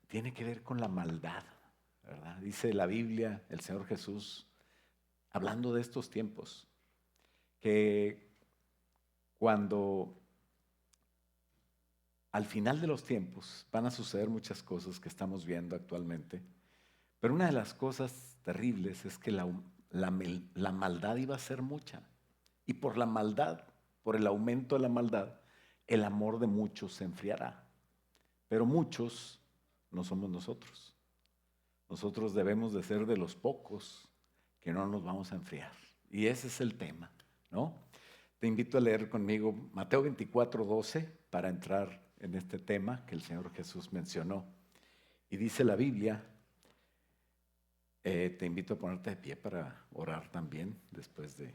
tiene que ver con la maldad, ¿verdad? Dice la Biblia, el Señor Jesús, hablando de estos tiempos, que cuando al final de los tiempos van a suceder muchas cosas que estamos viendo actualmente, pero una de las cosas terribles es que la maldad iba a ser mucha. Y por la maldad, por el aumento de la maldad, el amor de muchos se enfriará. Pero muchos no somos nosotros. Nosotros debemos de ser de los pocos que no nos vamos a enfriar. Y ese es el tema, ¿no? Te invito a leer conmigo Mateo 24:12 para entrar en este tema que el Señor Jesús mencionó. Y dice la Biblia, te invito a ponerte de pie para orar también después de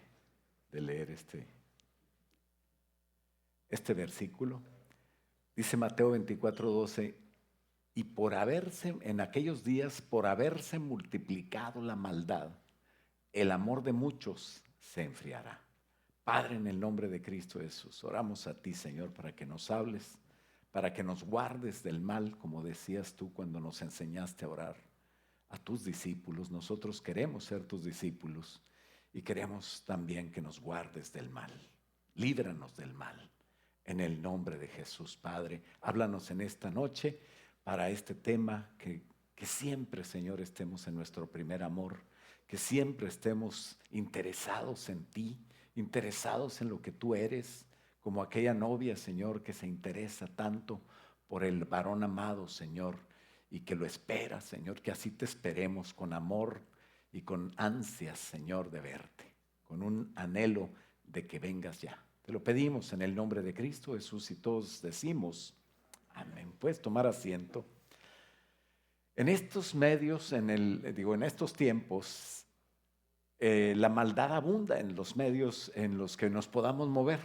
leer este versículo. Dice Mateo 24:12, y por haberse, en aquellos días, por haberse multiplicado la maldad, el amor de muchos se enfriará. Padre, en el nombre de Cristo Jesús, oramos a ti, Señor, para que nos hables, para que nos guardes del mal, como decías tú cuando nos enseñaste a orar a tus discípulos. Nosotros queremos ser tus discípulos y queremos también que nos guardes del mal. Líbranos del mal. En el nombre de Jesús, Padre, háblanos en esta noche para este tema, que siempre, Señor, estemos en nuestro primer amor, que siempre estemos interesados en ti, interesados en lo que tú eres, como aquella novia, Señor, que se interesa tanto por el varón amado, Señor, y que lo espera, Señor, que así te esperemos con amor y con ansias, Señor, de verte, con un anhelo de que vengas ya. Te lo pedimos en el nombre de Cristo Jesús y todos decimos amén. Puedes tomar asiento. En estos medios, en estos tiempos, la maldad abunda en los medios en los que nos podamos mover.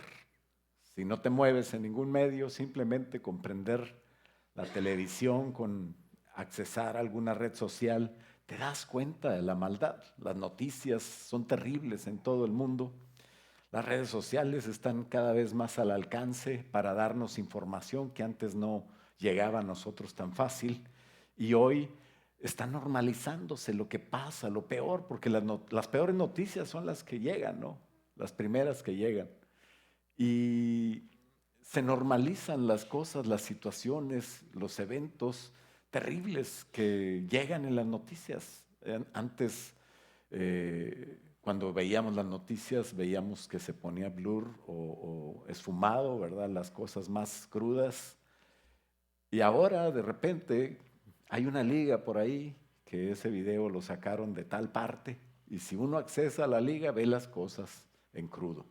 Si no te mueves en ningún medio, simplemente con prender la televisión, con accesar a alguna red social, te das cuenta de la maldad. Las noticias son terribles en todo el mundo. Las redes sociales están cada vez más al alcance para darnos información que antes no llegaba a nosotros tan fácil. Y hoy está normalizándose lo que pasa, lo peor, porque las peores noticias son las que llegan, ¿no? Las primeras que llegan. Y se normalizan las cosas, las situaciones, los eventos terribles que llegan en las noticias. Antes, cuando veíamos las noticias, veíamos que se ponía blur o esfumado, ¿verdad? Las cosas más crudas. Y ahora, de repente, hay una liga por ahí que ese video lo sacaron de tal parte. Y si uno accesa a la liga, ve las cosas en crudo.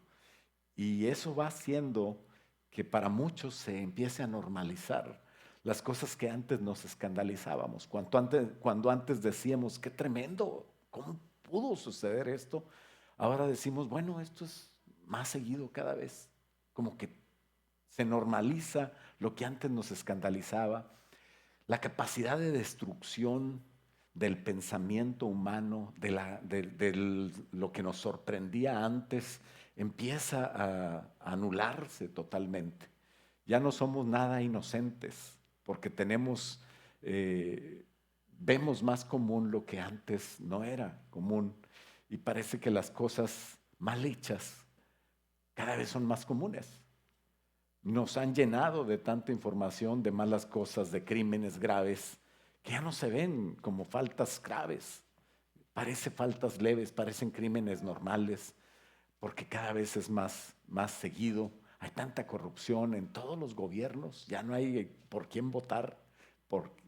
Y eso va haciendo que para muchos se empiece a normalizar las cosas que antes nos escandalizábamos. Cuando antes decíamos, qué tremendo, ¿cómo pudo suceder esto? Ahora decimos, bueno, esto es más seguido cada vez. Como que se normaliza lo que antes nos escandalizaba. La capacidad de destrucción del pensamiento humano, de lo que nos sorprendía antes, empieza a anularse totalmente. Ya no somos nada inocentes, porque vemos más común lo que antes no era común, y parece que las cosas mal hechas cada vez son más comunes. Nos han llenado de tanta información, de malas cosas, de crímenes graves, que ya no se ven como faltas graves. Parece faltas leves, parecen crímenes normales, porque cada vez es más seguido. Hay tanta corrupción en todos los gobiernos, ya no hay por quién votar.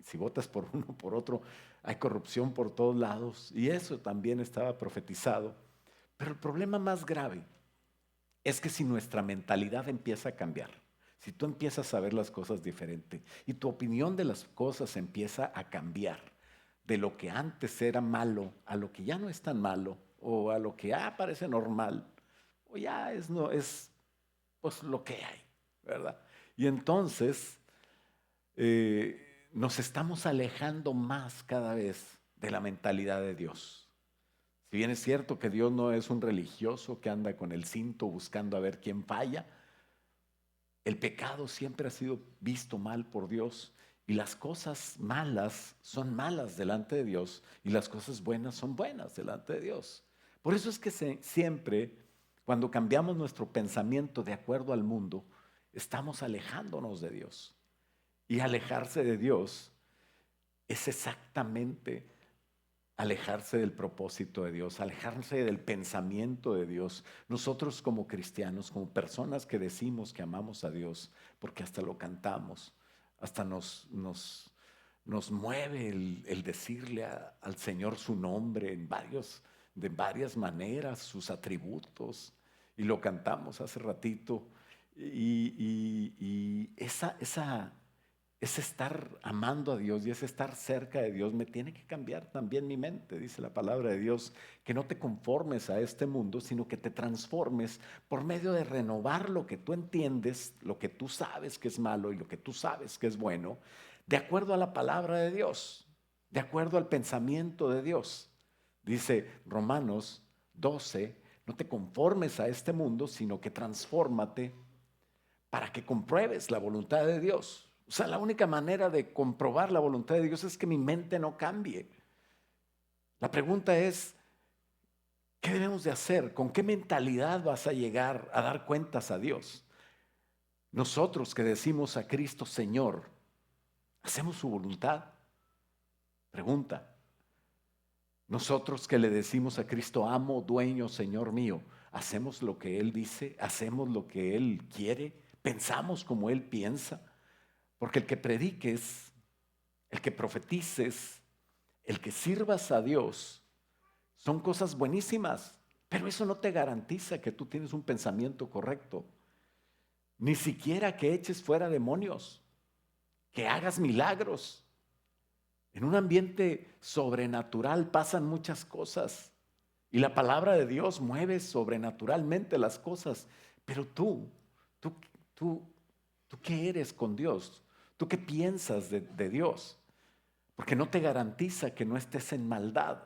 Si votas por uno o por otro, hay corrupción por todos lados. Y eso también estaba profetizado. Pero el problema más grave es que si nuestra mentalidad empieza a cambiar, si tú empiezas a ver las cosas diferente y tu opinión de las cosas empieza a cambiar, de lo que antes era malo a lo que ya no es tan malo, o a lo que ya parece normal, o ya no, es pues lo que hay, ¿verdad? Y entonces nos estamos alejando más cada vez de la mentalidad de Dios. Si bien es cierto que Dios no es un religioso que anda con el cinto buscando a ver quién falla, el pecado siempre ha sido visto mal por Dios, Y las cosas malas son malas delante de Dios y las cosas buenas son buenas delante de Dios. Por eso es que siempre, cuando cambiamos nuestro pensamiento de acuerdo al mundo, estamos alejándonos de Dios. Y alejarse de Dios es exactamente alejarse del propósito de Dios, alejarse del pensamiento de Dios. Nosotros como cristianos, como personas que decimos que amamos a Dios, porque hasta lo cantamos, hasta nos mueve el decirle al Señor su nombre de varias maneras, sus atributos, y lo cantamos hace ratito. Y ese estar amando a Dios y ese estar cerca de Dios me tiene que cambiar también mi mente, dice la palabra de Dios, que no te conformes a este mundo, sino que te transformes por medio de renovar lo que tú entiendes, lo que tú sabes que es malo y lo que tú sabes que es bueno, de acuerdo a la palabra de Dios, de acuerdo al pensamiento de Dios. Dice Romanos 12, no te conformes a este mundo, sino que transfórmate para que compruebes la voluntad de Dios. O sea, la única manera de comprobar la voluntad de Dios es que mi mente no cambie. La pregunta es, ¿qué debemos de hacer? ¿Con qué mentalidad vas a llegar a dar cuentas a Dios? Nosotros que decimos a Cristo Señor, ¿hacemos su voluntad? Pregunta. Nosotros que le decimos a Cristo, amo, dueño, Señor mío, ¿hacemos lo que Él dice? ¿Hacemos lo que Él quiere? ¿Pensamos como Él piensa? Porque el que prediques, el que profetices, el que sirvas a Dios, son cosas buenísimas, pero eso no te garantiza que tú tienes un pensamiento correcto. Ni siquiera que eches fuera demonios, que hagas milagros. En un ambiente sobrenatural pasan muchas cosas y la palabra de Dios mueve sobrenaturalmente las cosas, pero tú, tú, ¿tú qué eres con Dios? ¿Tú qué piensas de Dios? Porque no te garantiza que no estés en maldad.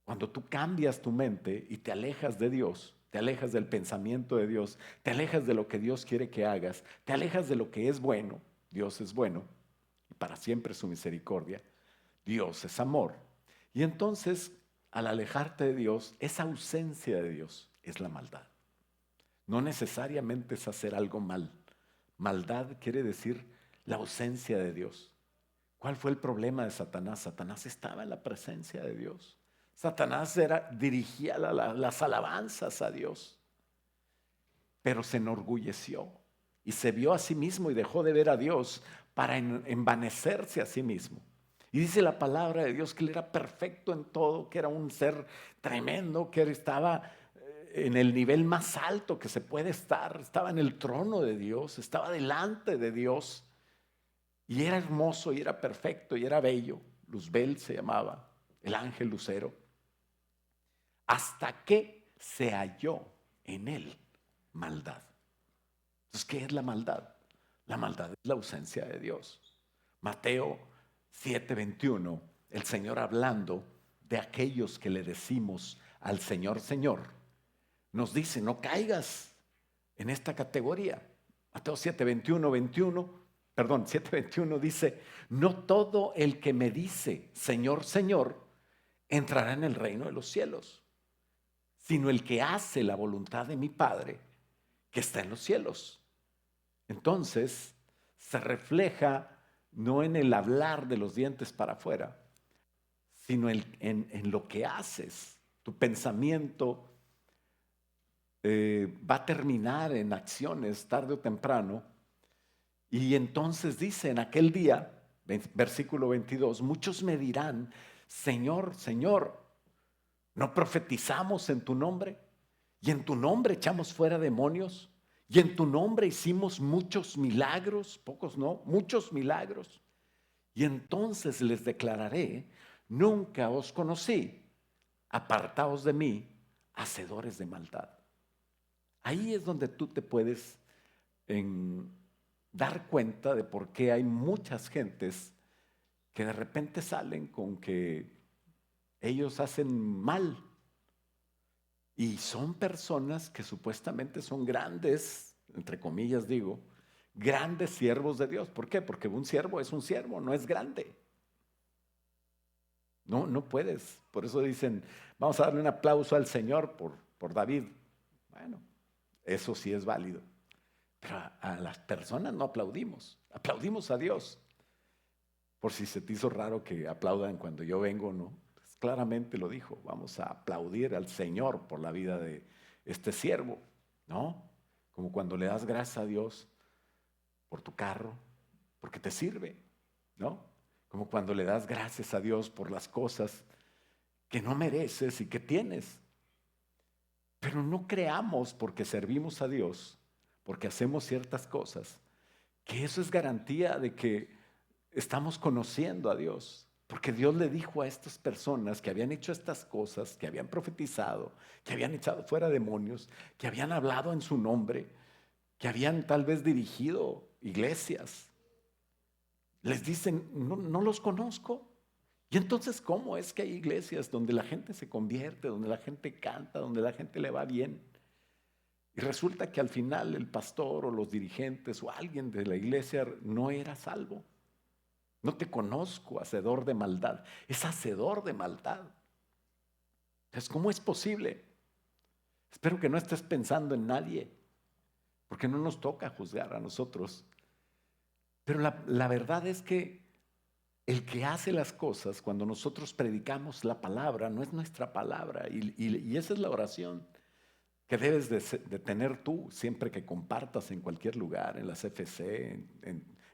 Cuando tú cambias tu mente y te alejas de Dios, te alejas del pensamiento de Dios, te alejas de lo que Dios quiere que hagas, te alejas de lo que es bueno, Dios es bueno y para siempre su misericordia, Dios es amor. Y entonces, al alejarte de Dios, esa ausencia de Dios es la maldad. No necesariamente es hacer algo mal. Maldad quiere decir la ausencia de Dios. ¿Cuál fue el problema de Satanás? Satanás estaba en la presencia de Dios. Satanás dirigía las alabanzas a Dios, pero se enorgulleció y se vio a sí mismo y dejó de ver a Dios para envanecerse a sí mismo. Y dice la palabra de Dios que él era perfecto en todo, que era un ser tremendo, que estaba en el nivel más alto que se puede estar, estaba en el trono de Dios, estaba delante de Dios. Y era hermoso y era perfecto y era bello. Luzbel se llamaba, el ángel lucero. Hasta que se halló en él maldad. Entonces, ¿qué es la maldad? La maldad es la ausencia de Dios. Mateo 7:21, el Señor hablando de aquellos que le decimos al Señor, Señor, nos dice, no caigas en esta categoría. Mateo 7:21 dice, no todo el que me dice, Señor, Señor, entrará en el reino de los cielos, sino el que hace la voluntad de mi Padre que está en los cielos. Entonces, se refleja no en el hablar de los dientes para afuera, sino en lo que haces. Tu pensamiento va a terminar en acciones tarde o temprano. Y entonces dice, en aquel día, versículo 22, muchos me dirán, Señor, Señor, ¿no profetizamos en tu nombre? Y en tu nombre echamos fuera demonios. Y en tu nombre hicimos muchos milagros, pocos no, muchos milagros. Y entonces les declararé, nunca os conocí, apartaos de mí, hacedores de maldad. Ahí es donde tú te puedes dar cuenta de por qué hay muchas gentes que de repente salen con que ellos hacen mal. Y son personas que supuestamente son grandes, entre comillas digo, grandes siervos de Dios. ¿Por qué? Porque un siervo es un siervo, no es grande. No, no puedes. Por eso dicen, vamos a darle un aplauso al Señor por David. Bueno, eso sí es válido. Pero a las personas no aplaudimos, aplaudimos a Dios. Por si se te hizo raro que aplaudan cuando yo vengo, ¿no? Pues claramente lo dijo, vamos a aplaudir al Señor por la vida de este siervo, ¿no? Como cuando le das gracias a Dios por tu carro, porque te sirve, ¿no? Como cuando le das gracias a Dios por las cosas que no mereces y que tienes. Pero no creamos porque servimos a Dios, porque hacemos ciertas cosas, que eso es garantía de que estamos conociendo a Dios. Porque Dios le dijo a estas personas que habían hecho estas cosas, que habían profetizado, que habían echado fuera demonios, que habían hablado en su nombre, que habían tal vez dirigido iglesias. Les dicen, no, no los conozco. Y entonces, ¿cómo es que hay iglesias donde la gente se convierte, donde la gente canta, donde la gente le va bien? Y resulta que al final el pastor o los dirigentes o alguien de la iglesia no era salvo. No te conozco, hacedor de maldad. Es hacedor de maldad. Entonces, ¿cómo es posible? Espero que no estés pensando en nadie, porque no nos toca juzgar a nosotros. Pero la verdad es que el que hace las cosas, cuando nosotros predicamos la palabra, no es nuestra palabra. Y esa es la oración que debes de tener tú siempre que compartas en cualquier lugar, en la CFC,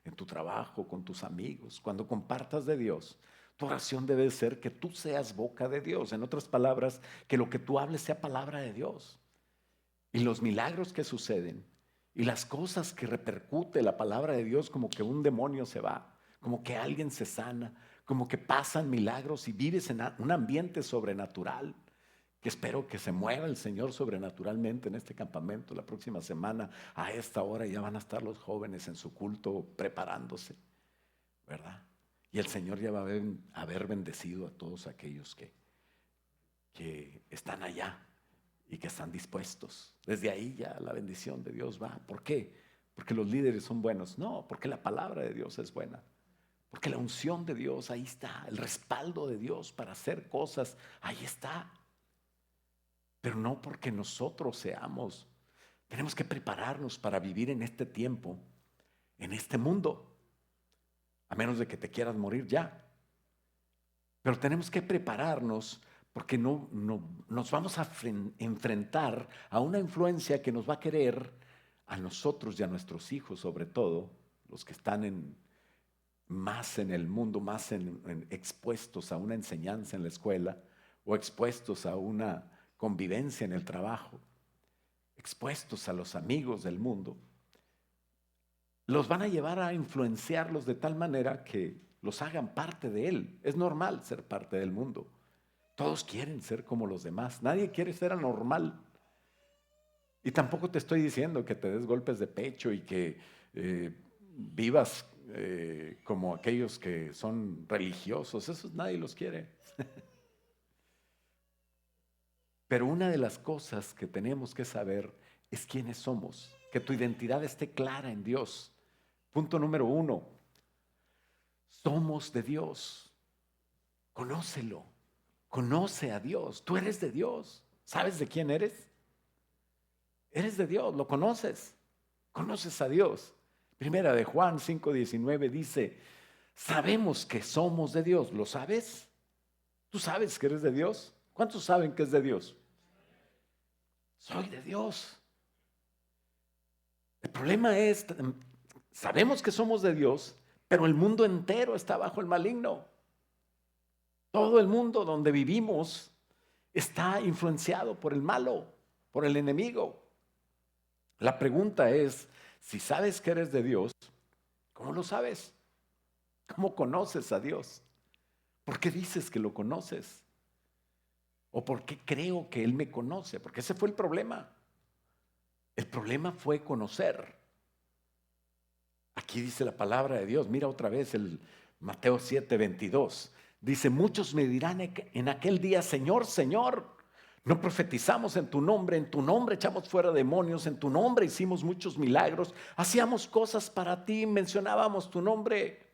en tu trabajo, con tus amigos. Cuando compartas de Dios, tu oración debe ser que tú seas boca de Dios. En otras palabras, que lo que tú hables sea palabra de Dios. Y los milagros que suceden y las cosas que repercute la palabra de Dios, como que un demonio se va, como que alguien se sana, como que pasan milagros y vives en un ambiente sobrenatural, que espero que se mueva el Señor sobrenaturalmente en este campamento la próxima semana. A esta hora ya van a estar los jóvenes en su culto preparándose, ¿verdad? Y el Señor ya va a haber bendecido a todos aquellos que están allá y que están dispuestos. Desde ahí ya la bendición de Dios va. ¿Por qué? Porque los líderes son buenos. No, porque la palabra de Dios es buena. Porque la unción de Dios ahí está. El respaldo de Dios para hacer cosas, ahí está. Pero no porque nosotros seamos. Tenemos que prepararnos para vivir en este tiempo, en este mundo. A menos de que te quieras morir ya. Pero tenemos que prepararnos porque no nos vamos a enfrentar a una influencia que nos va a querer a nosotros y a nuestros hijos, sobre todo, los que están más en el mundo, más expuestos a una enseñanza en la escuela o expuestos a una convivencia en el trabajo, expuestos a los amigos del mundo. Los van a llevar a influenciarlos de tal manera que los hagan parte de él. Es normal ser parte del mundo. Todos quieren ser como los demás. Nadie quiere ser anormal. Y tampoco te estoy diciendo que te des golpes de pecho y que vivas como aquellos que son religiosos. Esos nadie los quiere. Pero una de las cosas que tenemos que saber es quiénes somos. Que tu identidad esté clara en Dios. Punto número 1. Somos de Dios. Conócelo. Conoce a Dios. Tú eres de Dios. ¿Sabes de quién eres? Eres de Dios, lo conoces. Conoces a Dios. Primera de Juan 5:19 dice, sabemos que somos de Dios. ¿Lo sabes? ¿Tú sabes que eres de Dios? ¿Cuántos saben que es de Dios? Soy de Dios. El problema es, sabemos que somos de Dios, pero el mundo entero está bajo el maligno. Todo el mundo donde vivimos está influenciado por el malo, por el enemigo. La pregunta es, si sabes que eres de Dios, ¿cómo lo sabes? ¿Cómo conoces a Dios? ¿Por qué dices que lo conoces? ¿O por qué creo que Él me conoce? Porque ese fue el problema. El problema fue conocer. Aquí dice la palabra de Dios. Mira otra vez el Mateo 7:22. Dice, muchos me dirán en aquel día, Señor, Señor, No profetizamos en tu nombre echamos fuera demonios, en tu nombre hicimos muchos milagros, hacíamos cosas para ti, mencionábamos tu nombre.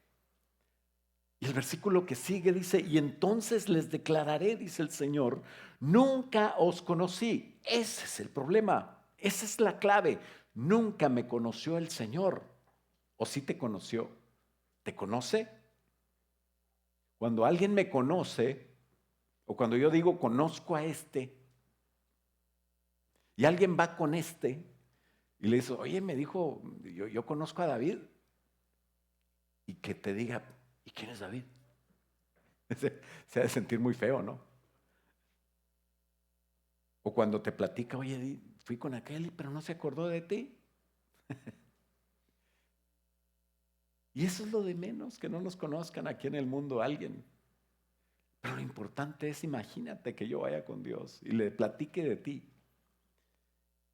Y el versículo que sigue dice, y entonces les declararé, dice el Señor, nunca os conocí. Ese es el problema, esa es la clave. Nunca me conoció el Señor. ¿O sí te conoció? ¿Te conoce? Cuando alguien me conoce, o cuando yo digo conozco a este, y alguien va con este, y le dice, oye, me dijo, yo conozco a David, y que te diga, ¿y quién es David? Se ha de sentir muy feo, ¿no? O cuando te platica, oye, fui con aquel, pero no se acordó de ti. Y eso es lo de menos, que no nos conozcan aquí en el mundo alguien. Pero lo importante es, imagínate que yo vaya con Dios y le platique de ti.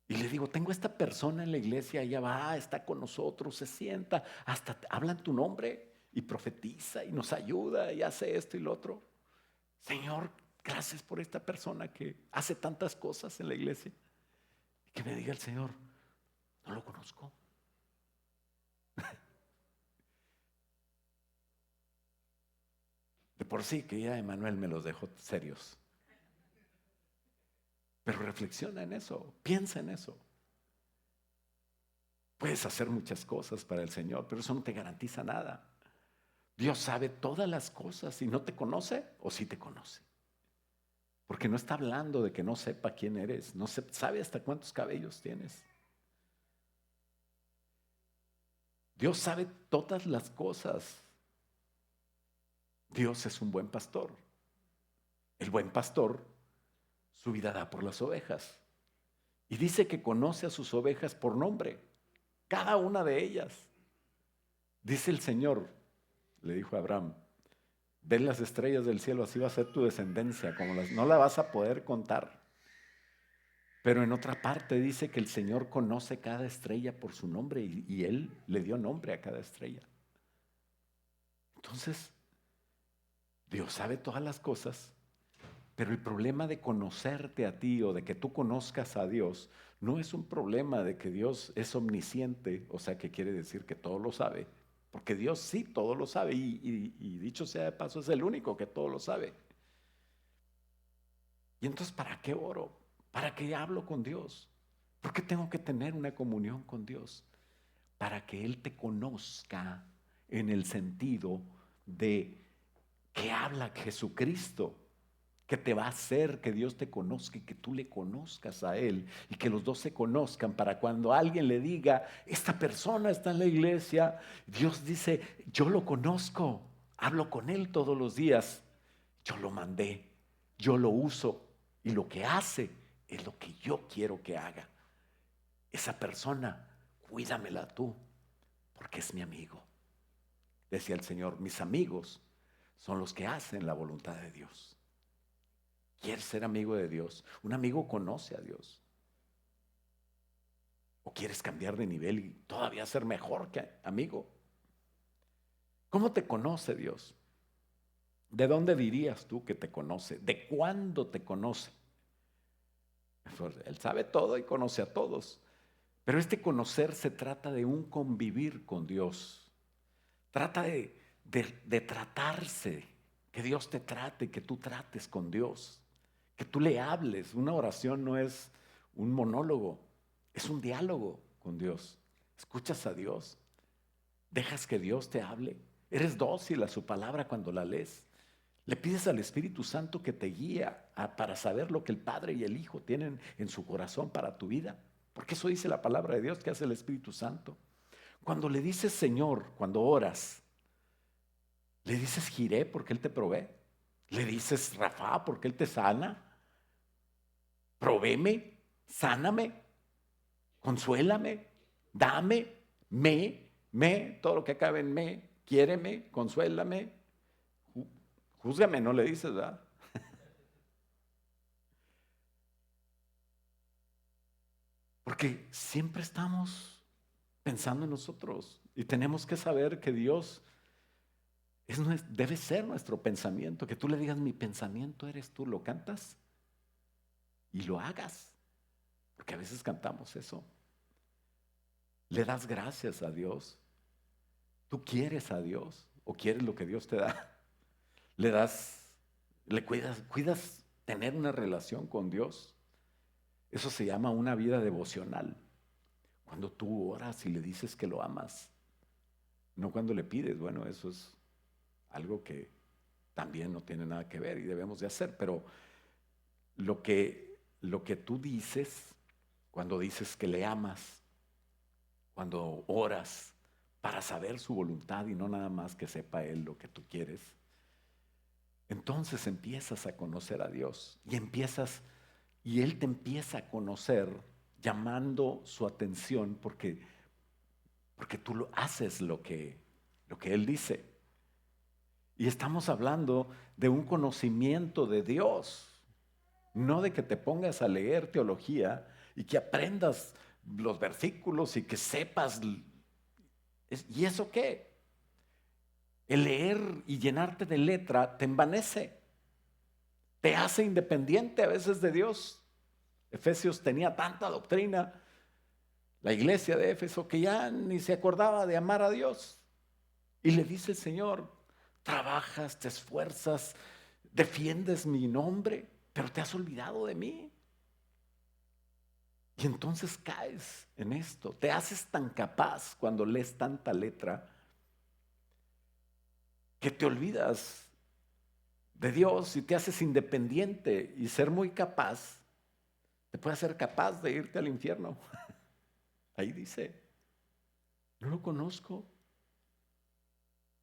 Y le digo, tengo esta persona en la iglesia, ella va, está con nosotros, se sienta, hasta habla en tu nombre y profetiza y nos ayuda y hace esto y lo otro. Señor, gracias por esta persona que hace tantas cosas en la iglesia. Y que me diga el Señor, no lo conozco. De por sí que ya Emanuel me los dejó serios. Pero reflexiona en eso, piensa en eso. Puedes hacer muchas cosas para el Señor, pero eso no te garantiza nada. Dios sabe todas las cosas y no te conoce o sí te conoce. Porque no está hablando de que no sepa quién eres, no sabe hasta cuántos cabellos tienes. Dios sabe todas las cosas. Dios es un buen pastor. El buen pastor su vida da por las ovejas. Y dice que conoce a sus ovejas por nombre, cada una de ellas. Dice el Señor, le dijo a Abraham, ve las estrellas del cielo, así va a ser tu descendencia, no la vas a poder contar. Pero en otra parte dice que el Señor conoce cada estrella por su nombre y Él le dio nombre a cada estrella. Entonces, Dios sabe todas las cosas, pero el problema de conocerte a ti o de que tú conozcas a Dios no es un problema de que Dios es omnisciente, o sea que quiere decir que todo lo sabe, porque Dios sí todo lo sabe y dicho sea de paso es el único que todo lo sabe. Y entonces, ¿para qué oro? ¿Para qué hablo con Dios? ¿Por qué tengo que tener una comunión con Dios? Para que Él te conozca en el sentido de que habla Jesucristo, que te va a hacer que Dios te conozca y que tú le conozcas a Él y que los dos se conozcan para cuando alguien le diga, esta persona está en la iglesia, Dios dice, yo lo conozco, hablo con Él todos los días, yo lo mandé, yo lo uso y lo que hace es lo que yo quiero que haga. Esa persona, cuídamela tú, porque es mi amigo. Decía el Señor, mis amigos son los que hacen la voluntad de Dios. ¿Quieres ser amigo de Dios? Un amigo conoce a Dios. ¿O quieres cambiar de nivel y todavía ser mejor que amigo? ¿Cómo te conoce Dios? ¿De dónde dirías tú que te conoce? ¿De cuándo te conoce? Pues Él sabe todo y conoce a todos. Pero este conocer se trata de un convivir con Dios. Trata de tratarse, que Dios te trate, que tú trates con Dios, que tú le hables. Una oración no es un monólogo, es un diálogo con Dios. Escuchas a Dios, dejas que Dios te hable. Eres dócil a su palabra cuando la lees. Le pides al Espíritu Santo que te guía para saber lo que el Padre y el Hijo tienen en su corazón para tu vida. Porque eso dice la palabra de Dios que hace el Espíritu Santo. Cuando le dices Señor, cuando oras, le dices Jiré porque Él te provee. Le dices Rafa porque Él te sana. Provéme, sáname, consuélame, dame, todo lo que acabe en quiéreme, consuélame, júzgame, no le dices, ¿verdad? Porque siempre estamos pensando en nosotros y tenemos que saber que Dios debe ser nuestro pensamiento, que tú le digas, mi pensamiento eres tú, ¿lo cantas? y lo hagas. Porque a veces cantamos eso. Le das gracias a Dios. ¿Tú quieres a Dios o quieres lo que Dios te da? Le cuidas tener una relación con Dios. Eso se llama una vida devocional. Cuando tú oras y le dices que lo amas, no cuando le pides. Bueno, eso es algo que también no tiene nada que ver y debemos de hacer, pero lo que tú dices, cuando dices que le amas, cuando oras para saber su voluntad y no nada más que sepa Él lo que tú quieres, entonces empiezas a conocer a Dios y Él te empieza a conocer llamando su atención porque tú lo haces lo que Él dice. Y estamos hablando de un conocimiento de Dios, no de que te pongas a leer teología y que aprendas los versículos y que sepas. ¿Y eso qué? El leer y llenarte de letra te envanece, te hace independiente a veces de Dios. Efesios tenía tanta doctrina, la iglesia de Éfeso, que ya ni se acordaba de amar a Dios. Y le dice el Señor: trabajas, te esfuerzas, defiendes mi nombre, pero te has olvidado de mí. Y entonces caes en esto, te haces tan capaz cuando lees tanta letra que te olvidas de Dios y te haces independiente, y ser muy capaz te puede hacer capaz de irte al infierno. Ahí dice, no lo conozco.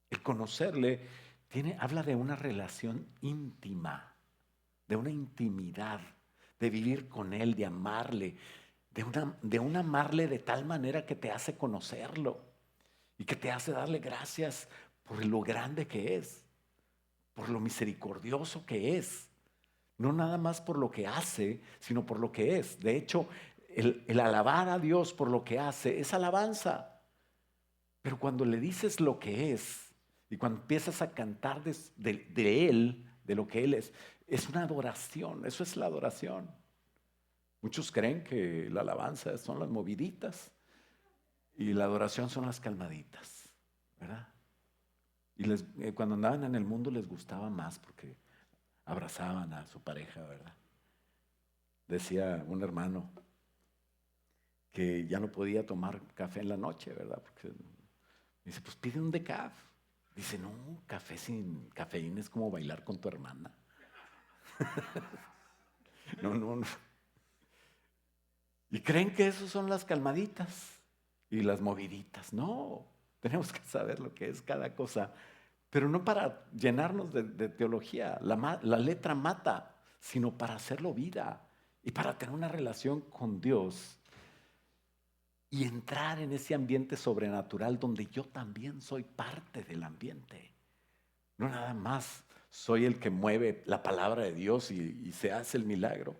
El conocerle habla de una relación íntima, de una intimidad, de vivir con Él, de amarle, de un amarle de tal manera que te hace conocerlo y que te hace darle gracias por lo grande que es, por lo misericordioso que es. No nada más por lo que hace, sino por lo que es. De hecho, el alabar a Dios por lo que hace es alabanza. Pero cuando le dices lo que es y cuando empiezas a cantar de Él, de lo que Él es una adoración. Eso es la adoración. Muchos creen que la alabanza son las moviditas y la adoración son las calmaditas, ¿verdad? Y cuando andaban en el mundo les gustaba más porque abrazaban a su pareja, ¿verdad? Decía un hermano que ya no podía tomar café en la noche, ¿verdad? Porque dice, pues pide un decaf. Dice, no, café sin cafeína es como bailar con tu hermana. No, no, no. Y creen que esos son las calmaditas y las moviditas. No, tenemos que saber lo que es cada cosa, pero no para llenarnos de teología. La letra mata, sino para hacerlo vida y para tener una relación con Dios y entrar en ese ambiente sobrenatural donde yo también soy parte del ambiente. No nada más soy el que mueve la palabra de Dios y se hace el milagro.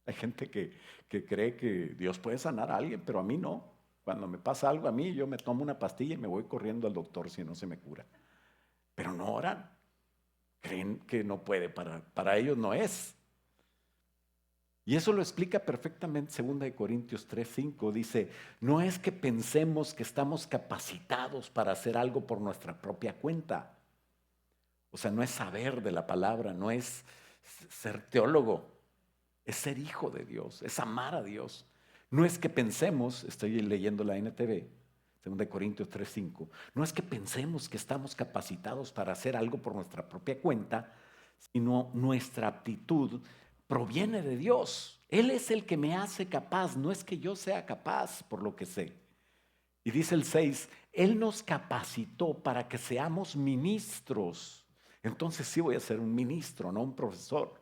Hay gente que cree que Dios puede sanar a alguien, pero a mí no. Cuando me pasa algo a mí, yo me tomo una pastilla y me voy corriendo al doctor si no se me cura. Pero no oran. Creen que no puede, para ellos no es. Y eso lo explica perfectamente 2 Corintios 3:5. Dice, no es que pensemos que estamos capacitados para hacer algo por nuestra propia cuenta. O sea, no es saber de la palabra, no es ser teólogo, es ser hijo de Dios, es amar a Dios. No es que pensemos, estoy leyendo la NTV, 2 Corintios 3:5, no es que pensemos que estamos capacitados para hacer algo por nuestra propia cuenta, sino nuestra aptitud proviene de Dios. Él es el que me hace capaz, no es que yo sea capaz por lo que sé. Y dice el 6, Él nos capacitó para que seamos ministros. Entonces sí voy a ser un ministro, no un profesor.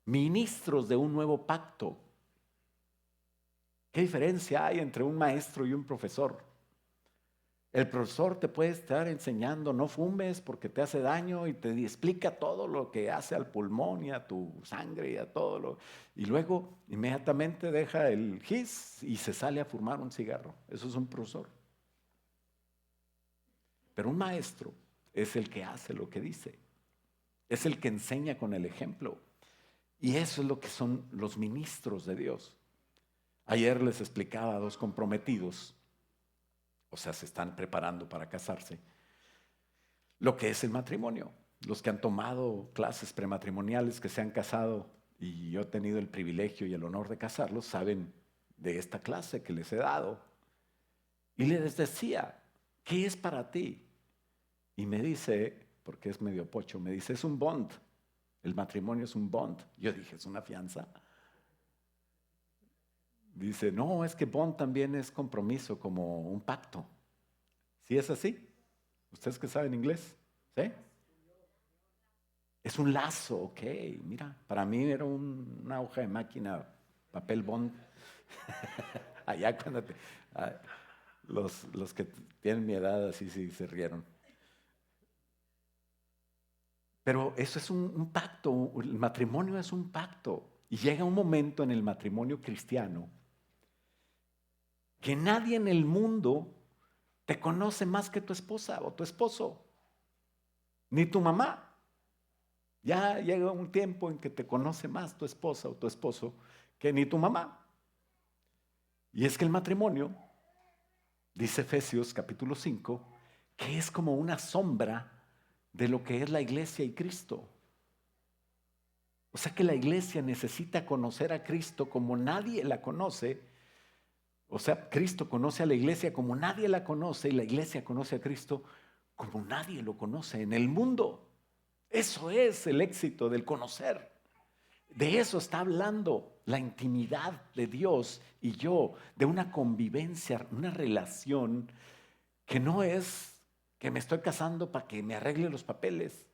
Ministros de un nuevo pacto. ¿Qué diferencia hay entre un maestro y un profesor? El profesor te puede estar enseñando, no fumes porque te hace daño y te explica todo lo que hace al pulmón y a tu sangre y a todo lo. Y luego inmediatamente deja el gis y se sale a fumar un cigarro. Eso es un profesor. Pero un maestro es el que hace lo que dice. Es el que enseña con el ejemplo. Y eso es lo que son los ministros de Dios. Ayer les explicaba a dos comprometidos, o sea, se están preparando para casarse, lo que es el matrimonio. Los que han tomado clases prematrimoniales, que se han casado, y yo he tenido el privilegio y el honor de casarlos, saben de esta clase que les he dado. Y les decía, ¿qué es para ti? Y me dice, porque es medio pocho, me dice, es un bond. El matrimonio es un bond. Yo dije, ¿es una fianza? Dice, no, es que bond también es compromiso, como un pacto. ¿Sí es así? ¿Ustedes que saben inglés? ¿Sí? Es un lazo, ok. Mira, para mí era una hoja de máquina, papel bond. Allá cuando ah, los que tienen mi edad así sí se rieron. Pero eso es un pacto, el matrimonio es un pacto. Y llega un momento en el matrimonio cristiano que nadie en el mundo te conoce más que tu esposa o tu esposo, ni tu mamá. Ya llega un tiempo en que te conoce más tu esposa o tu esposo que ni tu mamá. Y es que el matrimonio, dice Efesios capítulo 5, que es como una sombra de lo que es la iglesia y Cristo. O sea que la iglesia necesita conocer a Cristo como nadie la conoce. O sea, Cristo conoce a la iglesia como nadie la conoce y la iglesia conoce a Cristo como nadie lo conoce en el mundo. Eso es el éxito del conocer. De eso está hablando la intimidad de Dios y yo, de una convivencia, una relación que no es que me estoy casando para que me arregle los papeles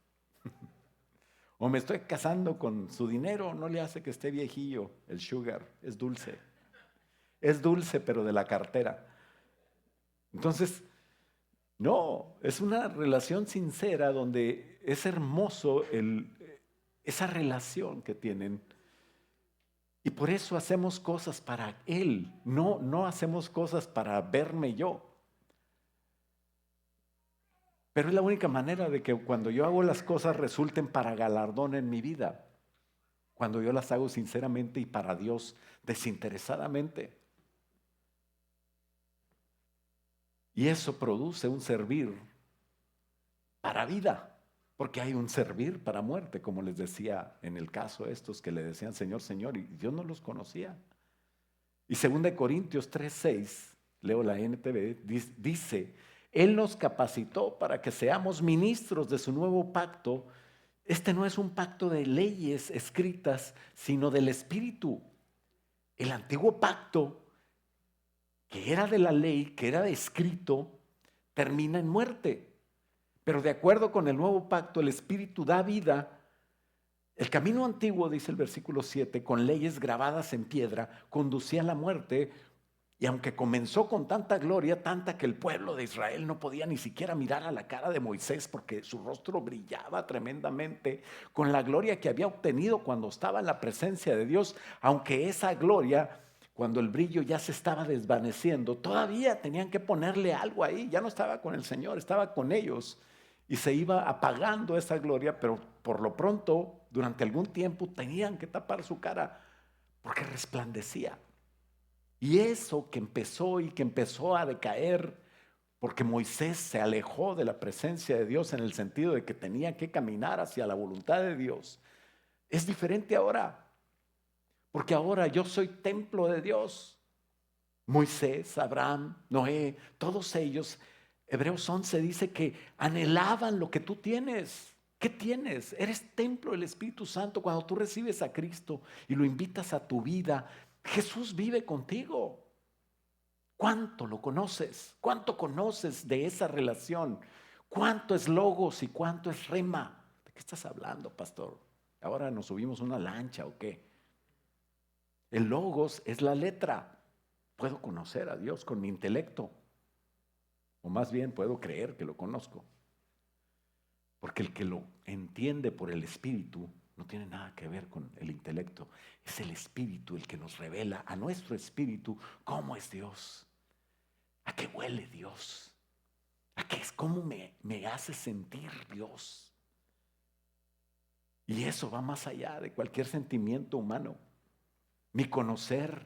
o me estoy casando con su dinero, no le hace que esté viejillo. El sugar es dulce. Es dulce, pero de la cartera. Entonces, no, es una relación sincera donde es hermoso esa relación que tienen. Y por eso hacemos cosas para Él, no hacemos cosas para verme yo. Pero es la única manera de que cuando yo hago las cosas resulten para galardón en mi vida. Cuando yo las hago sinceramente y para Dios desinteresadamente. Y eso produce un servir para vida. Porque hay un servir para muerte, como les decía en el caso estos que le decían Señor, Señor, y Dios no los conocía. Y 2 Corintios 3:6, leo la NTV, dice, Él nos capacitó para que seamos ministros de su nuevo pacto. Este no es un pacto de leyes escritas, sino del Espíritu. El antiguo pacto, que era de la ley, que era de escrito, termina en muerte. Pero de acuerdo con el nuevo pacto, el Espíritu da vida. El camino antiguo, dice el versículo 7, con leyes grabadas en piedra, conducía a la muerte. Y aunque comenzó con tanta gloria, tanta que el pueblo de Israel no podía ni siquiera mirar a la cara de Moisés porque su rostro brillaba tremendamente con la gloria que había obtenido cuando estaba en la presencia de Dios, aunque esa gloria, cuando el brillo ya se estaba desvaneciendo, todavía tenían que ponerle algo ahí, ya no estaba con el Señor, estaba con ellos y se iba apagando esa gloria, pero por lo pronto, durante algún tiempo, tenían que tapar su cara porque resplandecía. Y eso que empezó a decaer, porque Moisés se alejó de la presencia de Dios en el sentido de que tenía que caminar hacia la voluntad de Dios, es diferente ahora, porque ahora yo soy templo de Dios. Moisés, Abraham, Noé, todos ellos, Hebreos 11 dice que anhelaban lo que tú tienes. ¿Qué tienes? Eres templo del Espíritu Santo. Cuando tú recibes a Cristo y lo invitas a tu vida, Jesús vive contigo. ¿Cuánto lo conoces? ¿Cuánto conoces de esa relación? ¿Cuánto es logos y cuánto es rema? ¿De qué estás hablando, pastor? ¿Ahora nos subimos una lancha o qué? El logos es la letra. Puedo conocer a Dios con mi intelecto, o más bien puedo creer que lo conozco. Porque el que lo entiende por el Espíritu no tiene nada que ver con el intelecto. Es el Espíritu el que nos revela a nuestro espíritu cómo es Dios. ¿A qué huele Dios? ¿A qué es? ¿Cómo me hace sentir Dios? Y eso va más allá de cualquier sentimiento humano. Mi conocer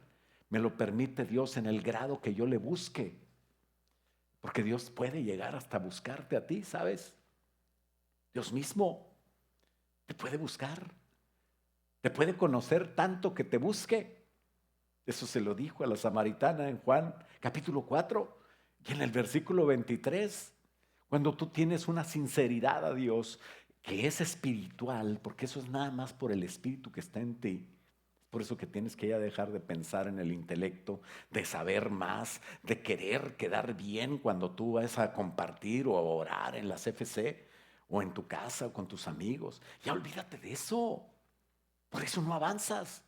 me lo permite Dios en el grado que yo le busque. Porque Dios puede llegar hasta buscarte a ti, ¿sabes? Dios mismo te puede buscar. Te puede conocer tanto que te busque. Eso se lo dijo a la samaritana en Juan capítulo 4 y en el versículo 23. Cuando tú tienes una sinceridad a Dios que es espiritual, porque eso es nada más por el espíritu que está en ti. Por eso que tienes que ya dejar de pensar en el intelecto, de saber más, de querer quedar bien cuando tú vas a compartir o a orar en las FC o en tu casa o con tus amigos. Ya olvídate de eso. Por eso no avanzas.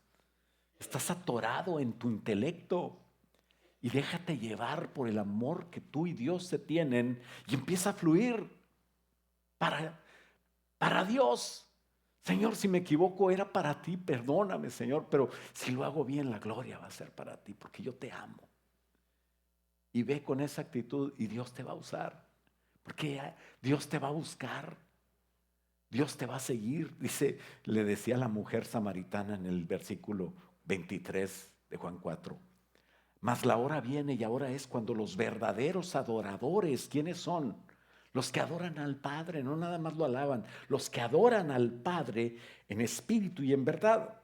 Estás atorado en tu intelecto y déjate llevar por el amor que tú y Dios se tienen y empieza a fluir para Dios. Señor, si me equivoco era para ti, perdóname, Señor, pero si lo hago bien, la gloria va a ser para ti, porque yo te amo. Y ve con esa actitud y Dios te va a usar, porque Dios te va a buscar, Dios te va a seguir. Dice, le decía a la mujer samaritana en el versículo 23 de Juan 4. Mas la hora viene y ahora es cuando los verdaderos adoradores, ¿quiénes son? Los que adoran al Padre, no nada más lo alaban, los que adoran al Padre en espíritu y en verdad.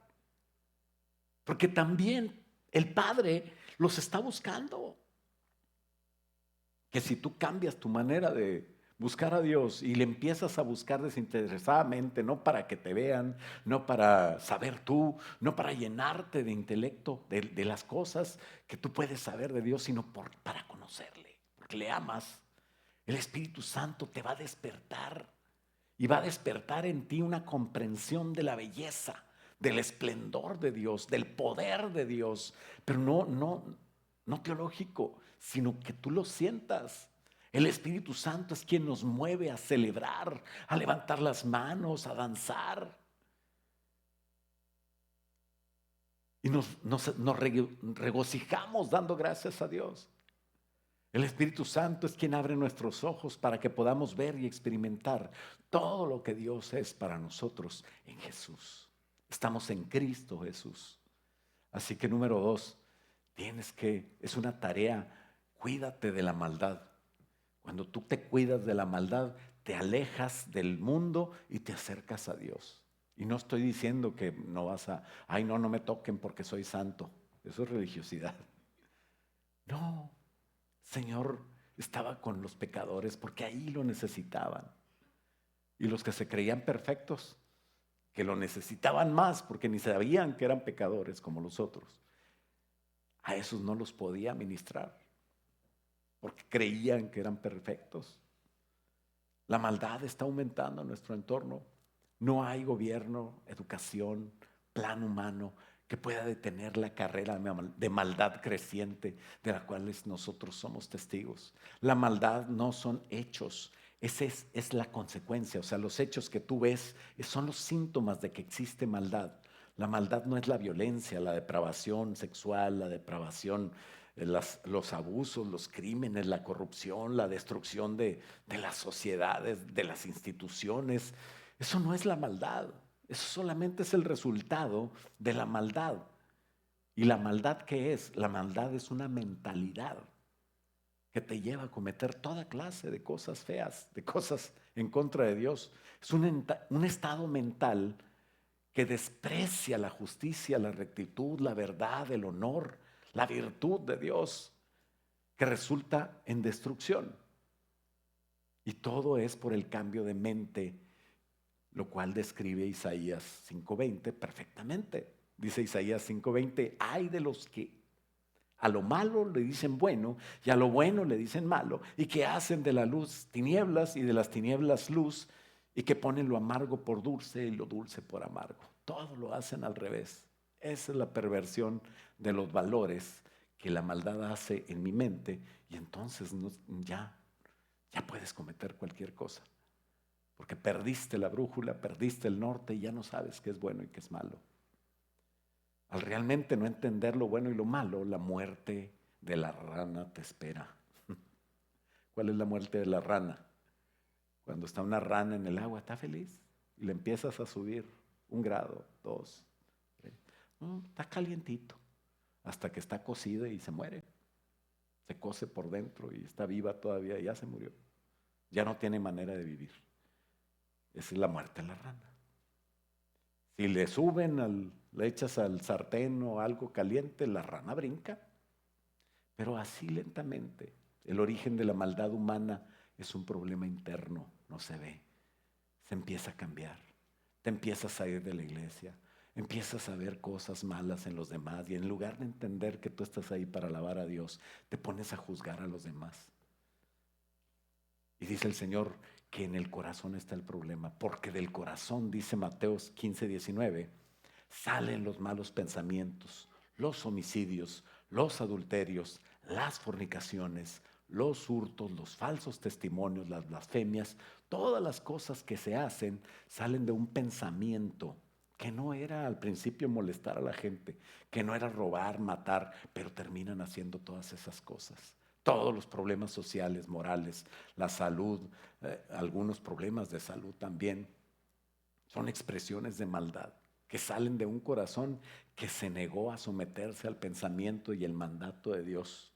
Porque también el Padre los está buscando. Que si tú cambias tu manera de buscar a Dios y le empiezas a buscar desinteresadamente, no para que te vean, no para saber tú, no para llenarte de intelecto, de las cosas que tú puedes saber de Dios, sino para conocerle, porque le amas, el Espíritu Santo te va a despertar y va a despertar en ti una comprensión de la belleza, del esplendor de Dios, del poder de Dios, pero no teológico, sino que tú lo sientas. El Espíritu Santo es quien nos mueve a celebrar, a levantar las manos, a danzar. Y nos regocijamos dando gracias a Dios. El Espíritu Santo es quien abre nuestros ojos para que podamos ver y experimentar todo lo que Dios es para nosotros en Jesús. Estamos en Cristo Jesús. Así que número 2, es una tarea, cuídate de la maldad. Cuando tú te cuidas de la maldad, te alejas del mundo y te acercas a Dios. Y no estoy diciendo que no no me toquen porque soy santo. Eso es religiosidad. No, Señor estaba con los pecadores porque ahí lo necesitaban. Y los que se creían perfectos, que lo necesitaban más porque ni sabían que eran pecadores como los otros, a esos no los podía ministrar porque creían que eran perfectos. La maldad está aumentando en nuestro entorno. No hay gobierno, educación, plan humano que pueda detener la carrera de maldad creciente de la cual nosotros somos testigos. La maldad no son hechos, esa es la consecuencia. O sea, los hechos que tú ves son los síntomas de que existe maldad. La maldad no es la violencia, la depravación sexual, la depravación, los abusos, los crímenes, la corrupción, la destrucción de las sociedades, de las instituciones. Eso no es la maldad. Eso solamente es el resultado de la maldad. ¿Y la maldad qué es? La maldad es una mentalidad que te lleva a cometer toda clase de cosas feas, de cosas en contra de Dios. Es un estado mental que desprecia la justicia, la rectitud, la verdad, el honor, la virtud de Dios, que resulta en destrucción. Y todo es por el cambio de mente, lo cual describe Isaías 5:20 perfectamente. Dice Isaías 5:20, ay de los que a lo malo le dicen bueno y a lo bueno le dicen malo, y que hacen de la luz tinieblas y de las tinieblas luz, y que ponen lo amargo por dulce y lo dulce por amargo. Todo lo hacen al revés. Esa es la perversión de los valores que la maldad hace en mi mente, y entonces ya puedes cometer cualquier cosa. Porque perdiste la brújula, perdiste el norte y ya no sabes qué es bueno y qué es malo. Al realmente no entender lo bueno y lo malo, la muerte de la rana te espera. ¿Cuál es la muerte de la rana? Cuando está una rana en el agua, está feliz. y le empiezas a subir 1 grado, 2, 3. Está calientito, hasta que está cocido y se muere. Se cose por dentro y está viva todavía y ya se murió. Ya no tiene manera de vivir. Esa es la muerte en la rana. Si le suben, le echas al sartén o algo caliente, la rana brinca. Pero así lentamente. El origen de la maldad humana es un problema interno, no se ve. Se empieza a cambiar. Te empiezas a ir de la iglesia. Empiezas a ver cosas malas en los demás y en lugar de entender que tú estás ahí para alabar a Dios, te pones a juzgar a los demás. Y dice el Señor que en el corazón está el problema, porque del corazón, dice Mateo 15:19, salen los malos pensamientos, los homicidios, los adulterios, las fornicaciones, los hurtos, los falsos testimonios, las blasfemias. Todas las cosas que se hacen salen de un pensamiento que no era al principio molestar a la gente, que no era robar, matar, pero terminan haciendo todas esas cosas. Todos los problemas sociales, morales, la salud, algunos problemas de salud también, son expresiones de maldad que salen de un corazón que se negó a someterse al pensamiento y el mandato de Dios.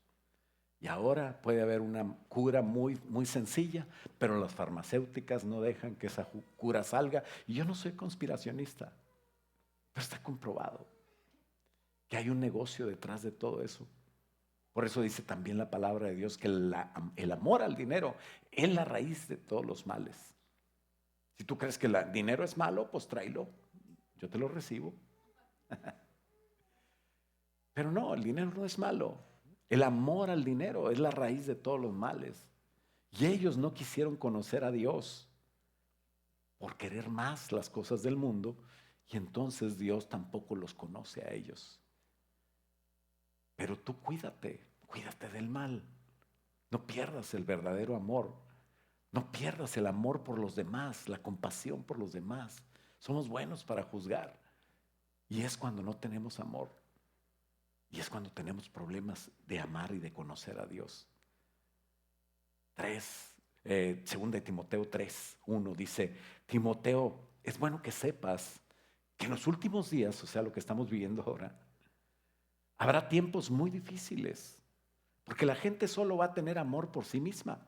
Y ahora puede haber una cura muy, muy sencilla, pero las farmacéuticas no dejan que esa cura salga. Y yo no soy conspiracionista, pero está comprobado que hay un negocio detrás de todo eso. Por eso dice también la palabra de Dios que el amor al dinero es la raíz de todos los males. Si tú crees que el dinero es malo, pues tráelo, yo te lo recibo. Pero no, el dinero no es malo. El amor al dinero es la raíz de todos los males. Y ellos no quisieron conocer a Dios por querer más las cosas del mundo, y entonces Dios tampoco los conoce a ellos. Pero tú cuídate del mal. No pierdas el verdadero amor. No pierdas el amor por los demás, la compasión por los demás. Somos buenos para juzgar. Y es cuando no tenemos amor. Y es cuando tenemos problemas de amar y de conocer a Dios. 2 de Timoteo 3:1 dice: Timoteo, es bueno que sepas que en los últimos días, o sea, lo que estamos viviendo ahora, habrá tiempos muy difíciles, porque la gente solo va a tener amor por sí misma,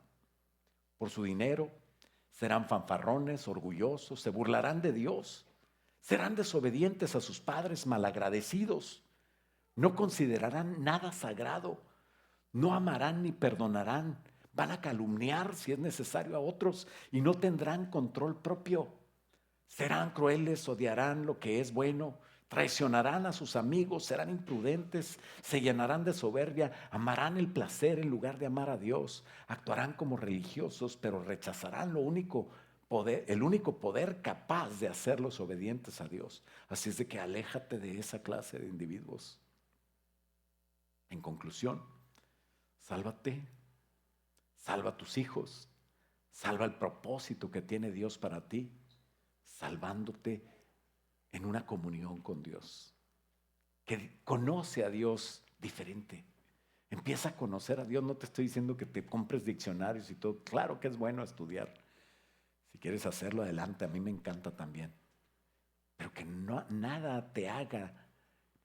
por su dinero. Serán fanfarrones, orgullosos, se burlarán de Dios, serán desobedientes a sus padres, malagradecidos, no considerarán nada sagrado, no amarán ni perdonarán, van a calumniar si es necesario a otros y no tendrán control propio. Serán crueles, odiarán lo que es bueno, traicionarán a sus amigos, serán imprudentes, se llenarán de soberbia, amarán el placer en lugar de amar a Dios, actuarán como religiosos, pero rechazarán el único poder capaz de hacerlos obedientes a Dios. Así es de que aléjate de esa clase de individuos. En conclusión, sálvate, salva a tus hijos, salva el propósito que tiene Dios para ti, salvándote en una comunión con Dios, que conoce a Dios diferente. Empieza a conocer a Dios. No te estoy diciendo que te compres diccionarios y todo. Claro que es bueno estudiar. Si quieres hacerlo, adelante. A mí me encanta también. Pero que nada te haga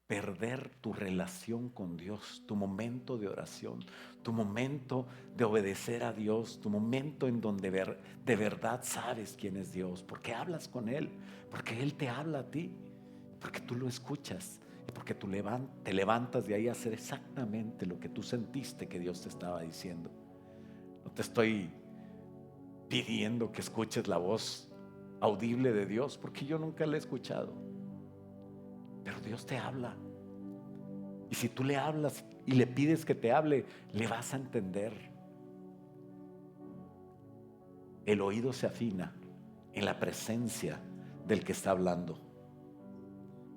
perder tu relación con Dios, tu momento de oración, tu momento de obedecer a Dios, tu momento en donde de verdad sabes quién es Dios, porque hablas con Él, porque Él te habla a ti, porque tú lo escuchas y porque tú te levantas de ahí a hacer exactamente lo que tú sentiste que Dios te estaba diciendo. No te estoy pidiendo que escuches la voz audible de Dios, porque yo nunca la he escuchado. Pero Dios te habla. Y si tú le hablas y le pides que te hable, le vas a entender. El oído se afina en la presencia del que está hablando.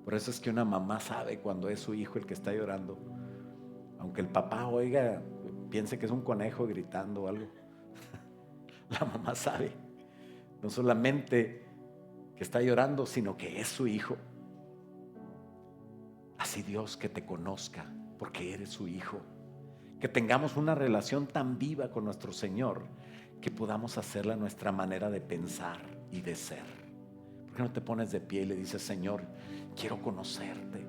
Por eso es que una mamá sabe cuando es su hijo el que está llorando. Aunque el papá piense que es un conejo gritando o algo. La mamá sabe. No solamente que está llorando, sino que es su hijo. Así Dios que te conozca porque eres su hijo, que tengamos una relación tan viva con nuestro Señor que podamos hacerla nuestra manera de pensar y de ser, ¿Por qué no te pones de pie y le dices: Señor, quiero conocerte?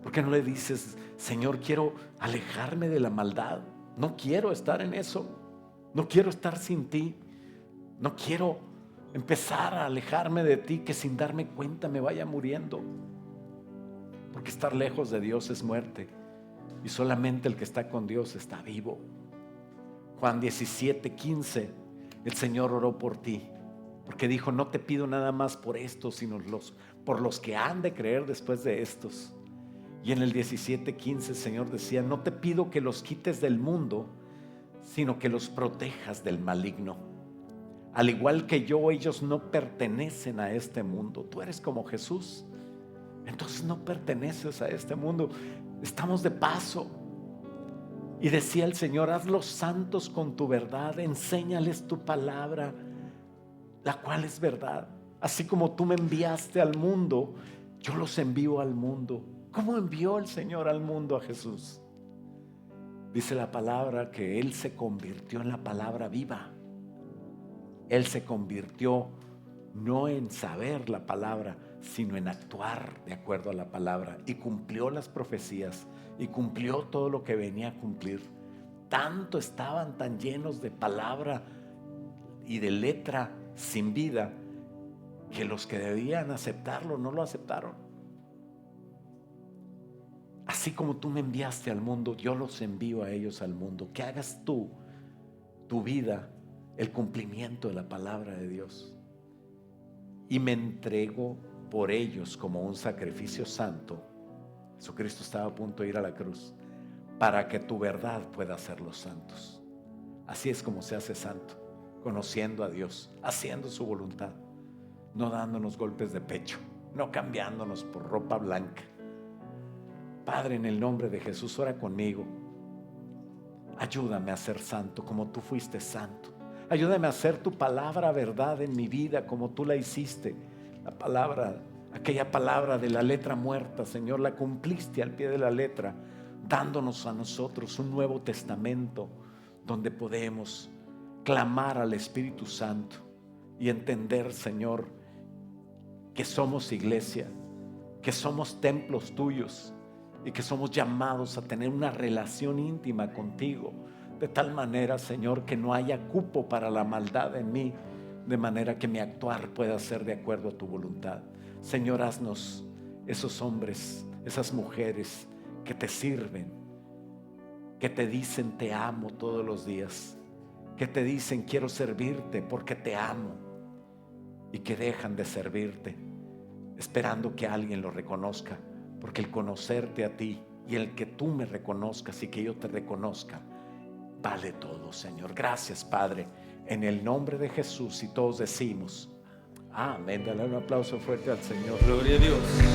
¿Por qué no le dices: Señor, quiero alejarme de la maldad? No quiero estar en eso. No quiero estar sin ti. No quiero empezar a alejarme de ti, que sin darme cuenta me vaya muriendo. Porque estar lejos de Dios es muerte, y solamente el que está con Dios está vivo. Juan 17:15, el Señor oró por ti, porque dijo: no te pido nada más por estos, sino por los que han de creer después de estos. Y en el 17:15 el Señor decía: no te pido que los quites del mundo, sino que los protejas del maligno. Al igual que yo, ellos no pertenecen a este mundo. Tú eres como Jesús, entonces no perteneces a este mundo. Estamos de paso. Y decía el Señor: hazlos santos con tu verdad, enséñales tu palabra, la cual es verdad. Así como tú me enviaste al mundo, yo los envío al mundo. ¿Cómo envió el Señor al mundo a Jesús? Dice la palabra que Él se convirtió en la palabra viva. Él se convirtió no en saber la palabra, sino en actuar de acuerdo a la palabra, y cumplió las profecías y cumplió todo lo que venía a cumplir. Tanto estaban tan llenos de palabra y de letra sin vida, que los que debían aceptarlo no lo aceptaron. Así como tú me enviaste al mundo, yo los envío a ellos al mundo. Que hagas tú, tu vida, el cumplimiento de la palabra de Dios. Y me entrego por ellos como un sacrificio santo. Jesucristo estaba a punto de ir a la cruz para que tu verdad pueda hacerlos santos. Así es como se hace santo: conociendo a Dios, haciendo su voluntad, no dándonos golpes de pecho, no cambiándonos por ropa blanca. Padre, en el nombre de Jesús, ora conmigo. Ayúdame a ser santo como tú fuiste santo. Ayúdame a hacer tu palabra verdad en mi vida como tú la hiciste. La palabra, aquella palabra de la letra muerta, Señor, la cumpliste al pie de la letra, dándonos a nosotros un nuevo testamento donde podemos clamar al Espíritu Santo y entender, Señor, que somos iglesia, que somos templos tuyos y que somos llamados a tener una relación íntima contigo, de tal manera, Señor, que no haya cupo para la maldad en mí, de manera que mi actuar pueda ser de acuerdo a tu voluntad. Señor, haznos esos hombres, esas mujeres que te sirven, que te dicen te amo todos los días, que te dicen quiero servirte porque te amo, y que dejan de servirte esperando que alguien lo reconozca, porque el conocerte a ti y el que tú me reconozcas y que yo te reconozca vale todo, Señor. Gracias, Padre, en el nombre de Jesús. Y todos decimos amén. Dale un aplauso fuerte al Señor. Gloria a Dios.